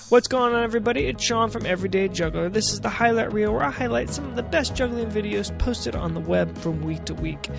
What's going on, everybody? It's Sean from Everyday Juggler. This is the highlight reel where I highlight some of the best juggling videos posted on the web from week to week.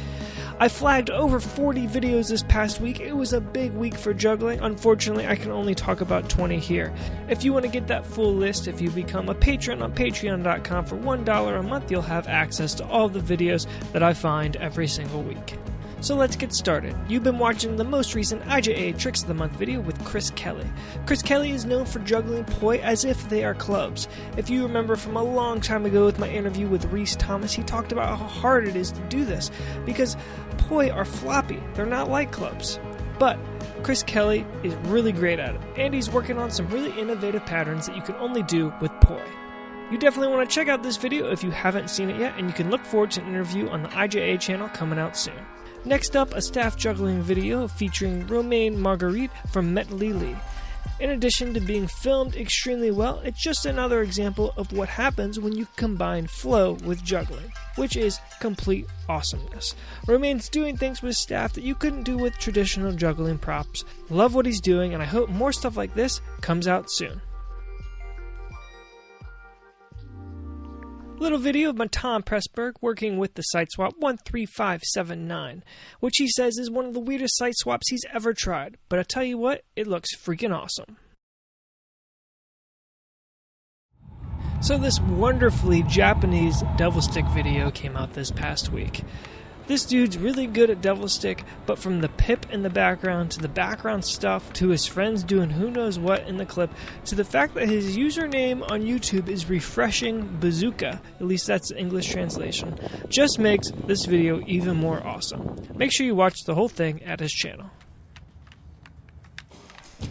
I flagged over 40 videos this past week. It was a big week for juggling. Unfortunately, I can only talk about 20 here. If you want to get that full list, if you become a patron on patreon.com for $1 a month, you'll have access to all the videos that I find every single week. So let's get started. You've been watching the most recent IJA Tricks of the Month video with Chris Kelly. Chris Kelly is known for juggling poi as if they are clubs. If you remember from a long time ago with my interview with Reese Thomas, he talked about how hard it is to do this because poi are floppy, they're not like clubs. But Chris Kelly is really great at it, and he's working on some really innovative patterns that you can only do with poi. You definitely want to check out this video if you haven't seen it yet, and you can look forward to an interview on the IJA channel coming out soon. Next up, a staff juggling video featuring Romaine Marguerite from Metlili. In addition to being filmed extremely well, it's just another example of what happens when you combine flow with juggling, which is complete awesomeness. Romaine's doing things with staff that you couldn't do with traditional juggling props. Love what he's doing, and I hope more stuff like this comes out soon. Little video of Matan Pressberg working with the site swap 13579, which he says is one of the weirdest site swaps he's ever tried, but I tell you what, it looks freaking awesome. So this wonderfully Japanese devil stick video came out this past week. This dude's really good at devil stick, but from the pip in the background to the background stuff to his friends doing who knows what in the clip to the fact that his username on YouTube is Refreshing Bazooka, at least that's the English translation, just makes this video even more awesome. Make sure you watch the whole thing at his channel.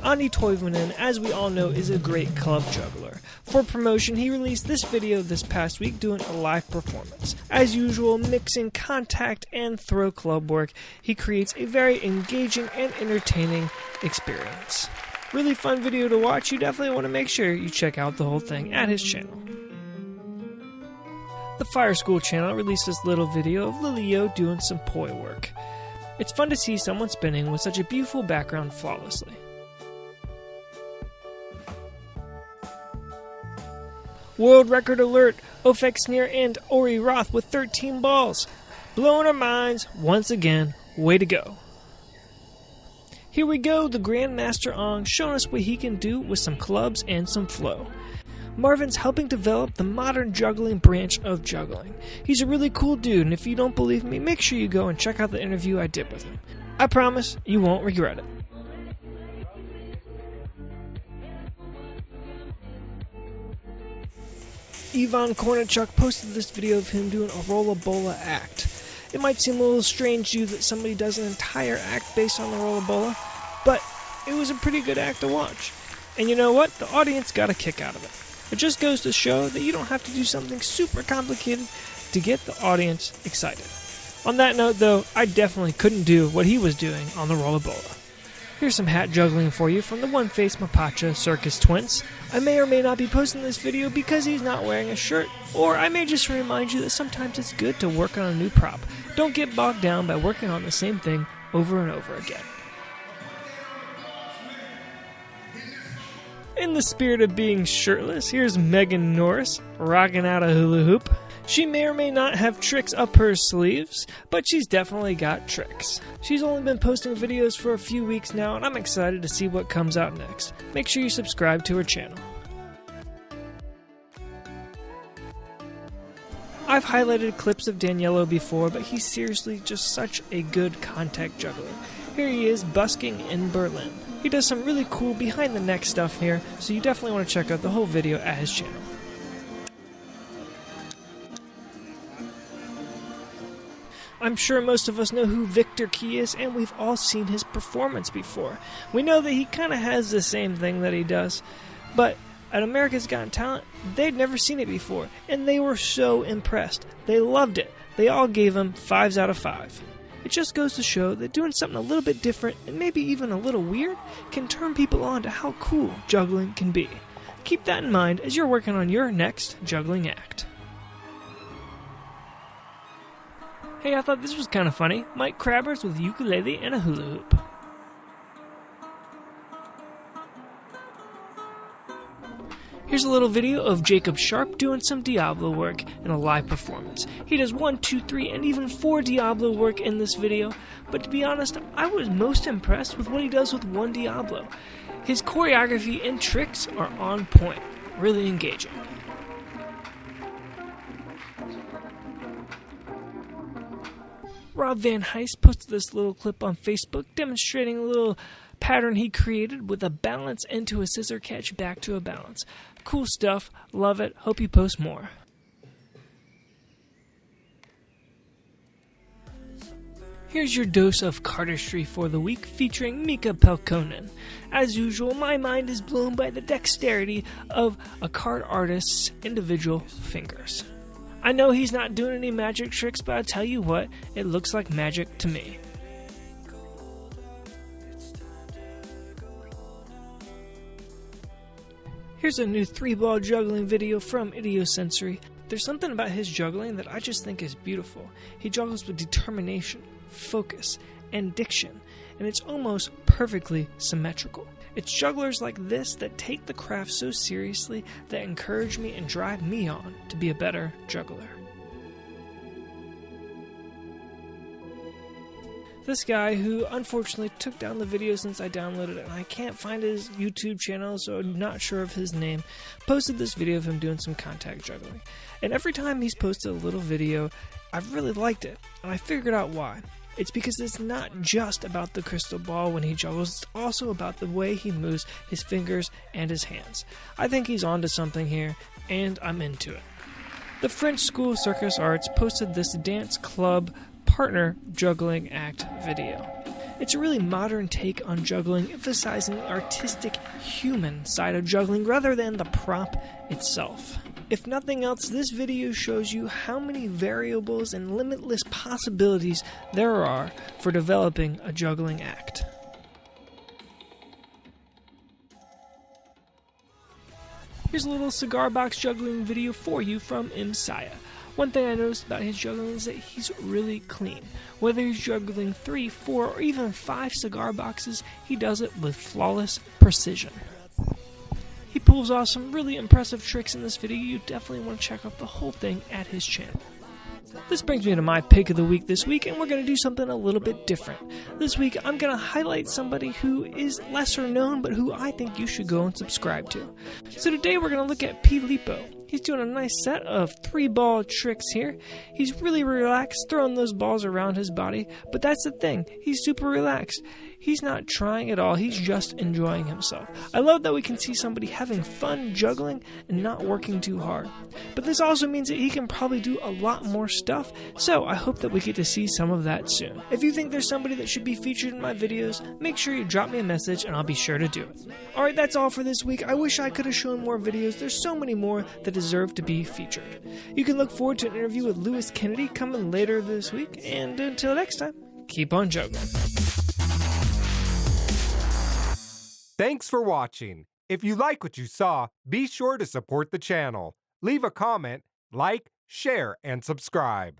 Ani Toivonen, as we all know, is a great club juggler. For promotion, he released this video this past week doing a live performance. As usual, mixing contact and throw club work, he creates a very engaging and entertaining experience. Really fun video to watch. You definitely want to make sure you check out the whole thing at his channel. The Fire School channel released this little video of Lily Yo doing some poi work. It's fun to see someone spinning with such a beautiful background flawlessly. World record alert, Ofek Sneer and Ori Roth with 13 balls. Blowing our minds once again, way to go. Here we go, the Grandmaster Ong showing us what he can do with some clubs and some flow. Marvin's helping develop the modern juggling branch of juggling. He's a really cool dude, and if you don't believe me, make sure you go and check out the interview I did with him. I promise you won't regret it. Ivan Kornichuk posted this video of him doing a rollabola act. It might seem a little strange to you that somebody does an entire act based on the rollabola, but it was a pretty good act to watch. And you know what? The audience got a kick out of it. It just goes to show that you don't have to do something super complicated to get the audience excited. On that note, though, I definitely couldn't do what he was doing on the rollabola. Here's some hat juggling for you from the One-Face Mapacha Circus Twins. I may or may not be posting this video because he's not wearing a shirt, or I may just remind you that sometimes it's good to work on a new prop. Don't get bogged down by working on the same thing over and over again. In the spirit of being shirtless, here's Megan Norris rocking out a hula hoop. She may or may not have tricks up her sleeves, but she's definitely got tricks. She's only been posting videos for a few weeks now, and I'm excited to see what comes out next. Make sure you subscribe to her channel. I've highlighted clips of Daniello before, but he's seriously just such a good contact juggler. Here he is busking in Berlin. He does some really cool behind the neck stuff here, so you definitely want to check out the whole video at his channel. I'm sure most of us know who Victor Key is, and we've all seen his performance before. We know that he kind of has the same thing that he does, but at America's Got Talent, they'd never seen it before, and they were so impressed. They loved it. They all gave him 5s out of 5. It just goes to show that doing something a little bit different, and maybe even a little weird, can turn people on to how cool juggling can be. Keep that in mind as you're working on your next juggling act. Hey, I thought this was kind of funny. Mike Crabbers with a ukulele and a hula hoop. Here's a little video of Jacob Sharp doing some Diablo work in a live performance. He does 1, 2, 3, and even 4 Diablo work in this video, but to be honest, I was most impressed with what he does with one Diablo. His choreography and tricks are on point, really engaging. Rob Van Heist posted this little clip on Facebook demonstrating a little pattern he created with a balance into a scissor catch back to a balance. Cool stuff, love it, hope you post more. Here's your dose of cardistry for the week featuring Mika Pelkonen. As usual, my mind is blown by the dexterity of a card artist's individual fingers. I know he's not doing any magic tricks, but I'll tell you what, it looks like magic to me. Here's a new 3-ball juggling video from Idiosensory. There's something about his juggling that I just think is beautiful. He juggles with determination, focus, and diction, and it's almost perfectly symmetrical. It's jugglers like this that take the craft so seriously that encourage me and drive me on to be a better juggler. This guy, who unfortunately took down the video since I downloaded it, and I can't find his YouTube channel, so I'm not sure of his name, posted this video of him doing some contact juggling. And every time he's posted a little video, I've really liked it, and I figured out why. It's because it's not just about the crystal ball when he juggles, it's also about the way he moves his fingers and his hands. I think he's onto something here, and I'm into it. The French School of Circus Arts posted this dance club partner juggling act video. It's a really modern take on juggling, emphasizing the artistic human side of juggling rather than the prop itself. If nothing else, this video shows you how many variables and limitless possibilities there are for developing a juggling act. Here's a little cigar box juggling video for you from Msiah. One thing I noticed about his juggling is that he's really clean. Whether he's juggling 3, 4, or even 5 cigar boxes, he does it with flawless precision. He pulls off some really impressive tricks in this video. You definitely want to check out the whole thing at his channel. This brings me to my pick of the week this week, and we're going to do something a little bit different. This week, I'm going to highlight somebody who is lesser known, but who I think you should go and subscribe to. So today, we're going to look at P. Lipo. He's doing a nice set of 3-ball tricks here. He's really relaxed, throwing those balls around his body, but that's the thing, he's super relaxed. He's not trying at all, he's just enjoying himself. I love that we can see somebody having fun juggling and not working too hard. But this also means that he can probably do a lot more stuff, so I hope that we get to see some of that soon. If you think there's somebody that should be featured in my videos, make sure you drop me a message and I'll be sure to do it. Alright, that's all for this week. I wish I could have shown more videos. There's so many more that deserve to be featured. You can look forward to an interview with Lewis Kennedy coming later this week, and until next time, keep on juggling. Thanks for watching. If you like what you saw, be sure to support the channel. Leave a comment, like, share, and subscribe.